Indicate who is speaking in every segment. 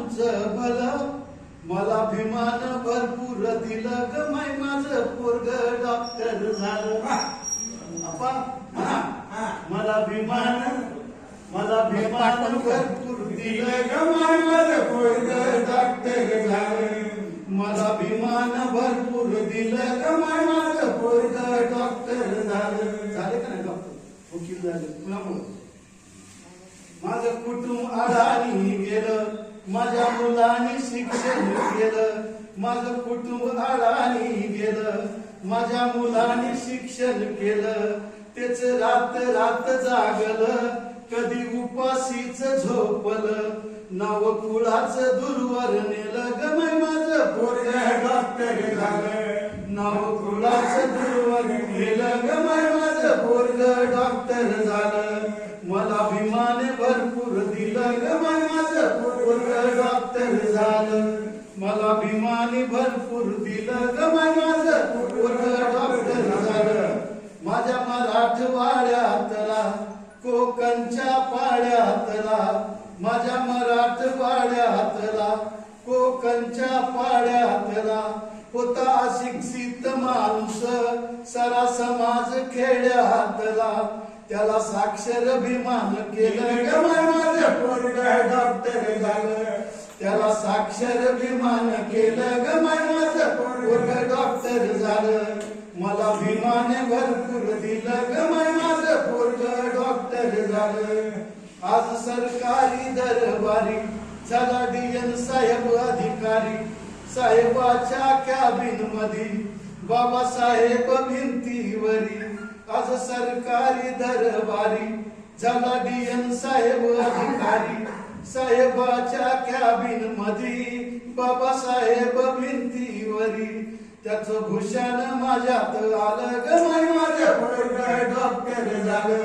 Speaker 1: माणसांचं भलं मला अभिमान भरपूर दिलं ग माय माझं पोरग डॉक्टर झालं. आपा मला अभिमान भरपूर दिलं ग माय माझं पोरग डॉक्टर झालं. मला अभिमान भरपूर दिलं ग माय माझं पोरग डॉक्टर झालं. झाले का नाही डॉक्टर वकील झाले कुणामुळे. माझं कुटुंब अडाणी गेलं माझ्या मुलांनी शिक्षण केलं. माझं कुटुंब अडाणी गेलं माझ्या मुलांनी शिक्षण केलं. तेच रात रात जागलं कधी उपाशीच झोपलं. नाव कुळाचं दूरवर नेलं ग माय माझं पोरग डॉक्टर झालं. नाव कुळाचं दूरवर नेलं ग माय माझं पोरग डॉक्टर झालं. मला अभिमान भरपूर दिलं ग माय माझं पोरग डॉक्टर झालं. मला अभिमान भरपूर दिलं ग माय माझं पोरग डॉक्टर झालं. माझ्या मराठवाड्यातला कोकणच्या पाड्यातला माझ्या मराठवाड्यातला कोकणच्या पाड्यातला होता शिक्षित माणूस सारा समाज खेड्यातला. त्याला साक्षर अभिमान केलं ग माय माझं पोरग डॉक्टर झालं. त्याला साक्षर अभिमान केलं ग माय माझं पोरग डॉक्टर झालं. मला अभिमान भरपूर दिलं ग माय माझं पोरग डॉक्टर झालं. आज सरकारी दरबारी झाला DN साहेब अधिकारी. साहेबाच्या कॅबिन मध्ये बाबासाहेब भिंतीवरी. आज सरकारी दरबारी झाला DN साहेब अधिकारी. साहेबाच्या कॅबिन मध्ये बाबासाहेब भिंतीवरी. त्याचं भूषण माझ्यात आलं ग माय माझं पोरग डॉक्टर झालं.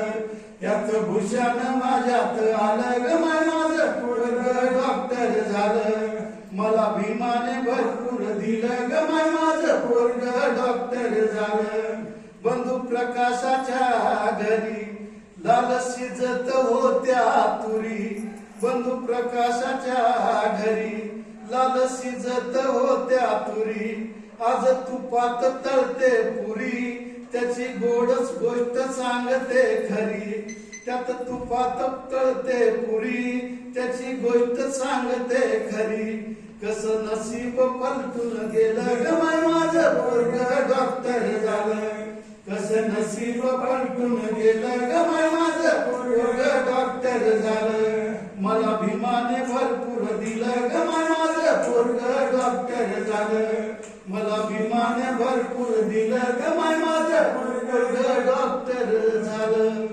Speaker 1: त्याचं भूषण माझ्यात आलं ग माय माझं पोरग डॉक्टर झालं. मला अभिमान भरपूर दिलं ग माय माझं पोरग डॉक्टर झालं. बंधू प्रकाशाच्या घरी लाल शिजत होत्या तुरी. बंधू प्रकाशाच्या घरी लाल शिजत होत्या तुरी. आज तुपात तळते पुरी त्याची गोडच गोष्ट सांगते खरी. त्यात तुपात तळते पुरी त्याची गोष्ट सांगते खरी. कसं नशीब पलटून गेलं ग माय माझं पोरग डॉक्टर झालं. कसं नशीब पलटून गेलं ग माय माझं पोरग डॉक्टर झालं. मला अभिमान भरपूर दिलं ग माय माझं पोरग डॉक्टर झालं. मला अभिमान भरपूर दिलं ग माय माझं पोरग डॉक्टर झालं.